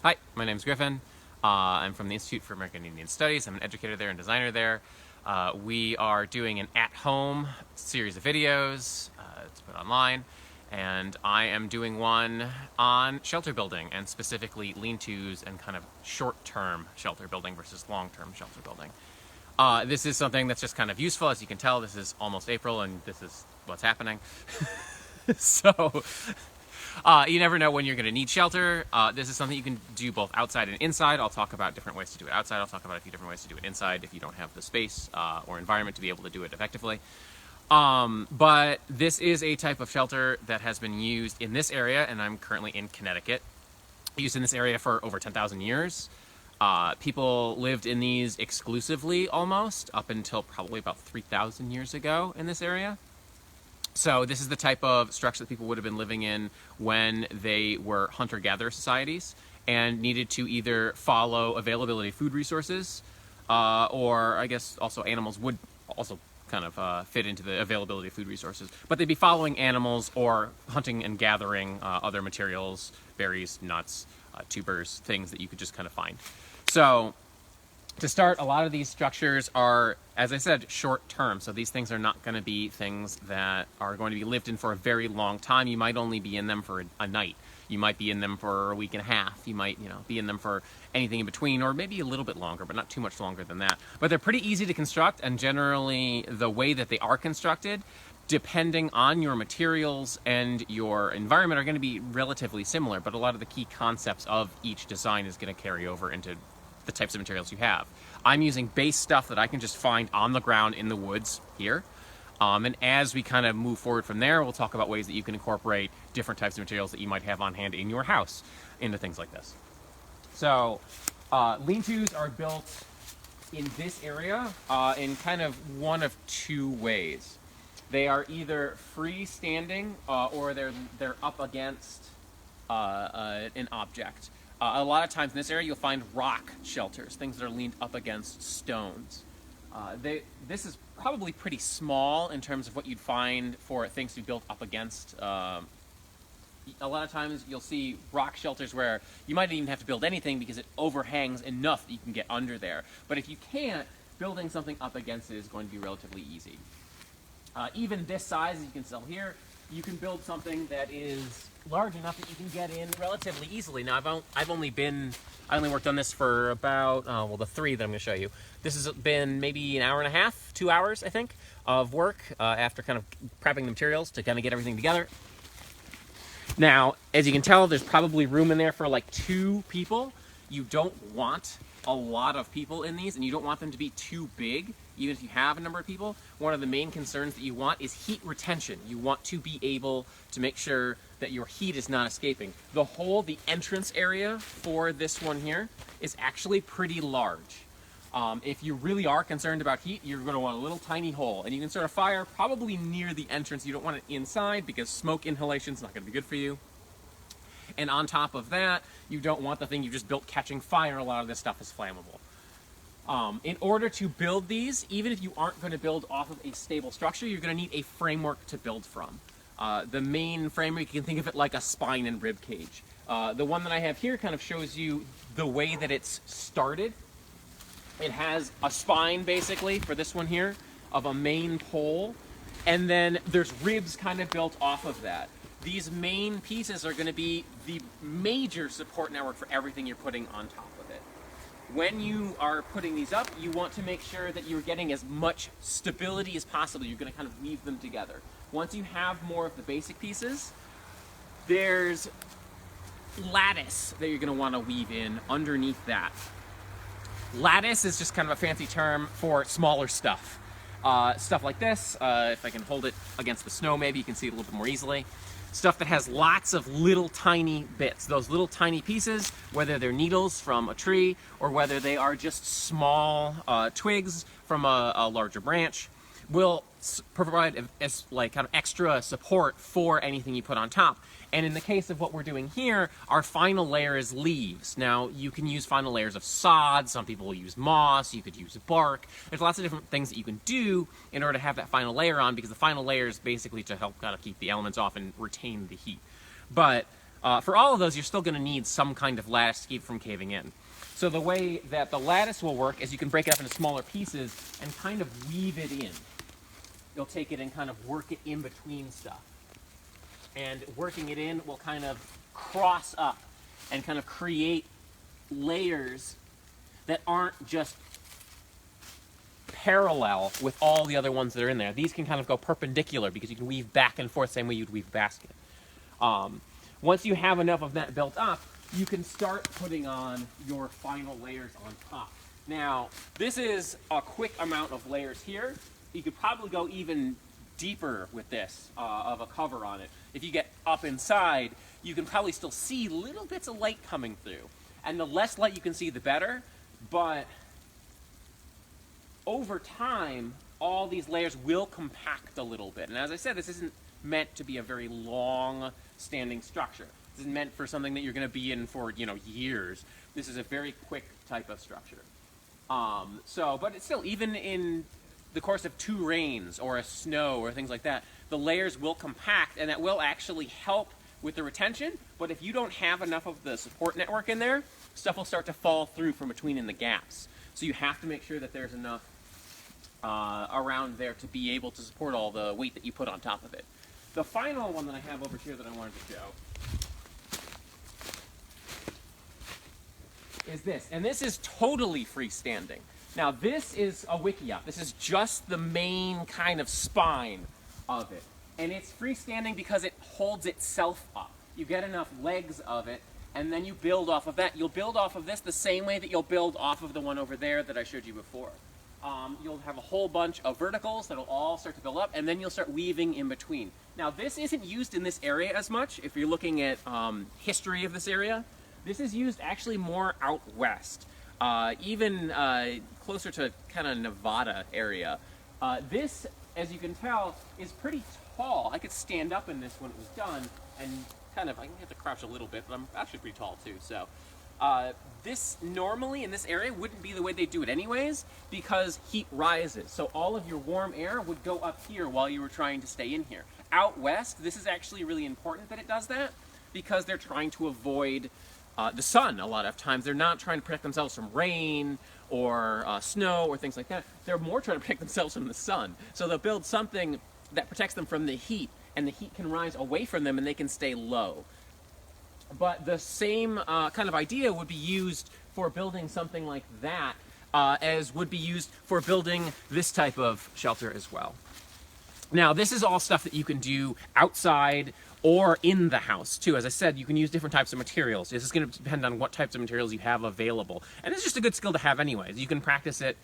Hi, my name's Griffin. I'm from the Institute for American Indian Studies. I'm an educator there and designer there. We are doing an at-home series of videos to put online, and I am doing one on shelter building, and specifically lean-tos and kind of short-term shelter building versus long-term shelter building. This is something that's just kind of useful. As you can tell, this is almost April, and this is what's happening. So you never know when you're going to need shelter. This is something you can do both outside and inside. I'll talk about different ways to do it outside. I'll talk about a few different ways to do it inside if you don't have the space or environment to be able to do it effectively. But this is a type of shelter that has been used in this area, and I'm currently in Connecticut. Used in this area for over 10,000 years. People lived in these exclusively almost up until probably about 3,000 years ago in this area. So this is the type of structure that people would have been living in when they were hunter-gatherer societies and needed to either follow availability of food resources, or I guess also animals would also kind of fit into the availability of food resources. But they'd be following animals or hunting and gathering other materials, berries, nuts, tubers, things that you could just kind of find. So to start, a lot of these structures are, as I said, short term. So these things are not going to be things that are going to be lived in for a very long time. You might only be in them for a night. You might be in them for a week and a half. You might, be in them for anything in between, or maybe a little bit longer, but not too much longer than that. But they're pretty easy to construct, and generally the way that they are constructed, depending on your materials and your environment, are going to be relatively similar. But a lot of the key concepts of each design is going to carry over into the types of materials you have. I'm using base stuff that I can just find on the ground in the woods here. And as we kind of move forward from there, we'll talk about ways that you can incorporate different types of materials that you might have on hand in your house into things like this. So lean-tos are built in this area in kind of one of two ways. They are either freestanding or they're up against an object. A lot of times in this area you'll find rock shelters, things that are leaned up against stones. This is probably pretty small in terms of what you'd find for things to be built up against. A lot of times you'll see rock shelters where you might even have to build anything because it overhangs enough that you can get under there. But if you can't, building something up against it is going to be relatively easy. Even this size, as you can tell here, you can build something that is large enough that you can get in relatively easily. Now, I only worked on this for about, the three that I'm going to show you. This has been maybe an hour and a half, 2 hours, I think, of work after kind of prepping the materials to kind of get everything together. Now, as you can tell, there's probably room in there for like 2 people. You don't want a lot of people in these, and you don't want them to be too big, even if you have a number of people. One of the main concerns that you want is heat retention. You want to be able to make sure that your heat is not escaping. The entrance area for this one here is actually pretty large. If you really are concerned about heat, you're going to want a little tiny hole, and you can start a fire probably near the entrance. You don't want it inside because smoke inhalation is not going to be good for you. And on top of that, you don't want the thing you just built catching fire. A lot of this stuff is flammable. In order to build these, even if you aren't going to build off of a stable structure, you're going to need a framework to build from. The main framework, you can think of it like a spine and rib cage. The one that I have here kind of shows you the way that it's started. It has a spine, basically, for this one here, of a main pole, and then there's ribs kind of built off of that. These main pieces are going to be the major support network for everything you're putting on top of it. When you are putting these up, you want to make sure that you're getting as much stability as possible. You're going to kind of weave them together. Once you have more of the basic pieces, there's lattice that you're going to want to weave in underneath that. Lattice is just kind of a fancy term for smaller stuff. Stuff like this, if I can hold it against the snow, maybe you can see it a little bit more easily. Stuff that has lots of little tiny bits. Those little tiny pieces, whether they're needles from a tree or whether they are just small twigs from a larger branch, will provide kind of extra support for anything you put on top. And in the case of what we're doing here, our final layer is leaves. Now, you can use final layers of sod. Some people will use moss. You could use bark. There's lots of different things that you can do in order to have that final layer on, because the final layer is basically to help kind of keep the elements off and retain the heat. But For all of those, you're still going to need some kind of lattice to keep from caving in. So the way that the lattice will work is you can break it up into smaller pieces and kind of weave it in. You'll take it and kind of work it in between stuff. And working it in will kind of cross up and kind of create layers that aren't just parallel with all the other ones that are in there. These can kind of go perpendicular because you can weave back and forth the same way you'd weave a basket. Once you have enough of that built up, you can start putting on your final layers on top. Now, this is a quick amount of layers here. You could probably go even deeper with this, of a cover on it. If you get up inside, you can probably still see little bits of light coming through. And the less light you can see, the better. But over time, all these layers will compact a little bit. And as I said, this isn't meant to be a very long-standing structure. This is meant for something that you're going to be in for, years. This is a very quick type of structure. But it's still, even in the course of 2 rains or a snow or things like that, the layers will compact, and that will actually help with the retention. But if you don't have enough of the support network in there, stuff will start to fall through from between in the gaps. So you have to make sure that there's enough around there to be able to support all the weight that you put on top of it. The final one that I have over here that I wanted to show is this, and this is totally freestanding. Now this is a Wigwam. This is just the main kind of spine of it, and it's freestanding because it holds itself up. You get enough legs of it, and then you build off of that. You'll build off of this the same way that you'll build off of the one over there that I showed you before. You'll have a whole bunch of verticals that'll all start to build up, and then you'll start weaving in between. Now this isn't used in this area as much. If you're looking at history of this area, this is used actually more out west, even closer to kind of Nevada area. This, as you can tell, is pretty tall. I could stand up in this when it was done, and kind of, I have to crouch a little bit, but I'm actually pretty tall too. So this normally in this area wouldn't be the way they do it anyways, because heat rises. So all of your warm air would go up here while you were trying to stay in here. Out west, this is actually really important that it does that, because they're trying to avoid the sun a lot of times. They're not trying to protect themselves from rain or snow or things like that. They're more trying to protect themselves from the sun. So they'll build something that protects them from the heat, and the heat can rise away from them and they can stay low. But the same kind of idea would be used for building something like that as would be used for building this type of shelter as well. Now, this is all stuff that you can do outside or in the house too. As I said, you can use different types of materials. This is going to depend on what types of materials you have available. And it's just a good skill to have anyways. You can practice it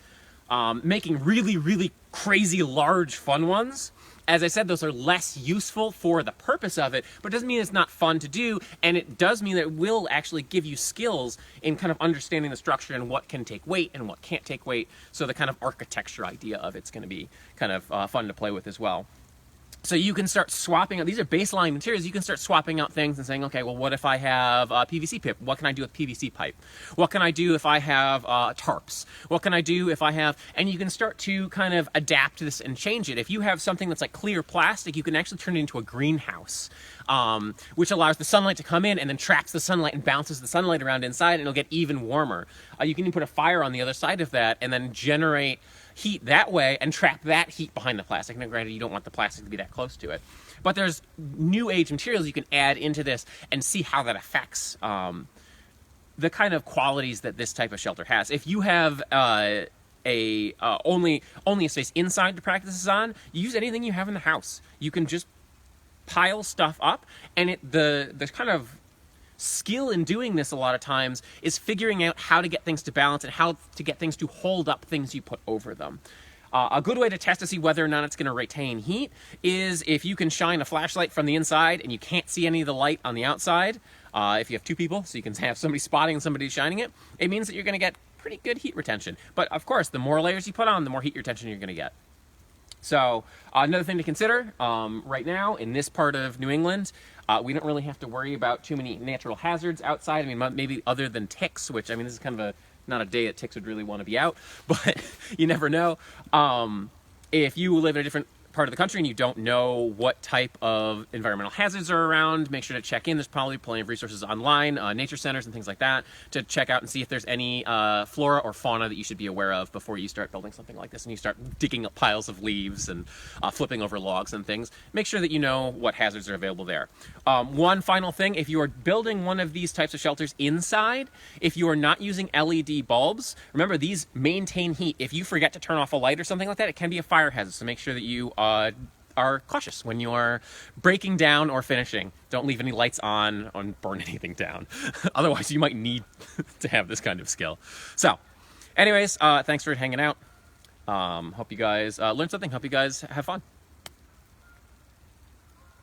making really, really crazy, large, fun ones. As I said, those are less useful for the purpose of it, but it doesn't mean it's not fun to do, and it does mean that it will actually give you skills in kind of understanding the structure and what can take weight and what can't take weight, so the kind of architecture idea of it's going to be kind of fun to play with as well. So you can start swapping out, these are baseline materials, you can start swapping out things and saying, okay, well, what if I have PVC pipe? What can I do with PVC pipe? What can I do if I have tarps? What can I do if I have, and you can start to kind of adapt this and change it. If you have something that's like clear plastic, you can actually turn it into a greenhouse, which allows the sunlight to come in and then traps the sunlight and bounces the sunlight around inside, and it'll get even warmer. You can even put a fire on the other side of that and then generate heat that way and trap that heat behind the plastic. Now, granted, you don't want the plastic to be that close to it, but there's new age materials you can add into this and see how that affects the kind of qualities that this type of shelter has. If you have only a space inside to practice this on, use anything you have in the house. You can just pile stuff up, and the kind of skill in doing this a lot of times is figuring out how to get things to balance and how to get things to hold up things you put over them. A good way to test to see whether or not it's going to retain heat is if you can shine a flashlight from the inside and you can't see any of the light on the outside. If you have 2 people, so you can have somebody spotting and somebody shining it, it means that you're going to get pretty good heat retention. But of course, the more layers you put on, the more heat retention you're going to get. So another thing to consider right now in this part of New England, we don't really have to worry about too many natural hazards outside. I mean, maybe other than ticks, which, I mean, this is kind of not a day that ticks would really want to be out, but you never know. If you live in a different part of the country and you don't know what type of environmental hazards are around, make sure to check in. There's probably plenty of resources online, nature centers and things like that, to check out and see if there's any flora or fauna that you should be aware of before you start building something like this and you start digging up piles of leaves and flipping over logs and things. Make sure that you know what hazards are available there. One final thing, if you are building one of these types of shelters inside, if you are not using LED bulbs, remember these maintain heat. If you forget to turn off a light or something like that, it can be a fire hazard. So make sure that you are cautious when you are breaking down or finishing. Don't leave any lights on or burn anything down. Otherwise, you might need to have this kind of skill. So, anyways, thanks for hanging out. Hope you guys learned something. Hope you guys have fun.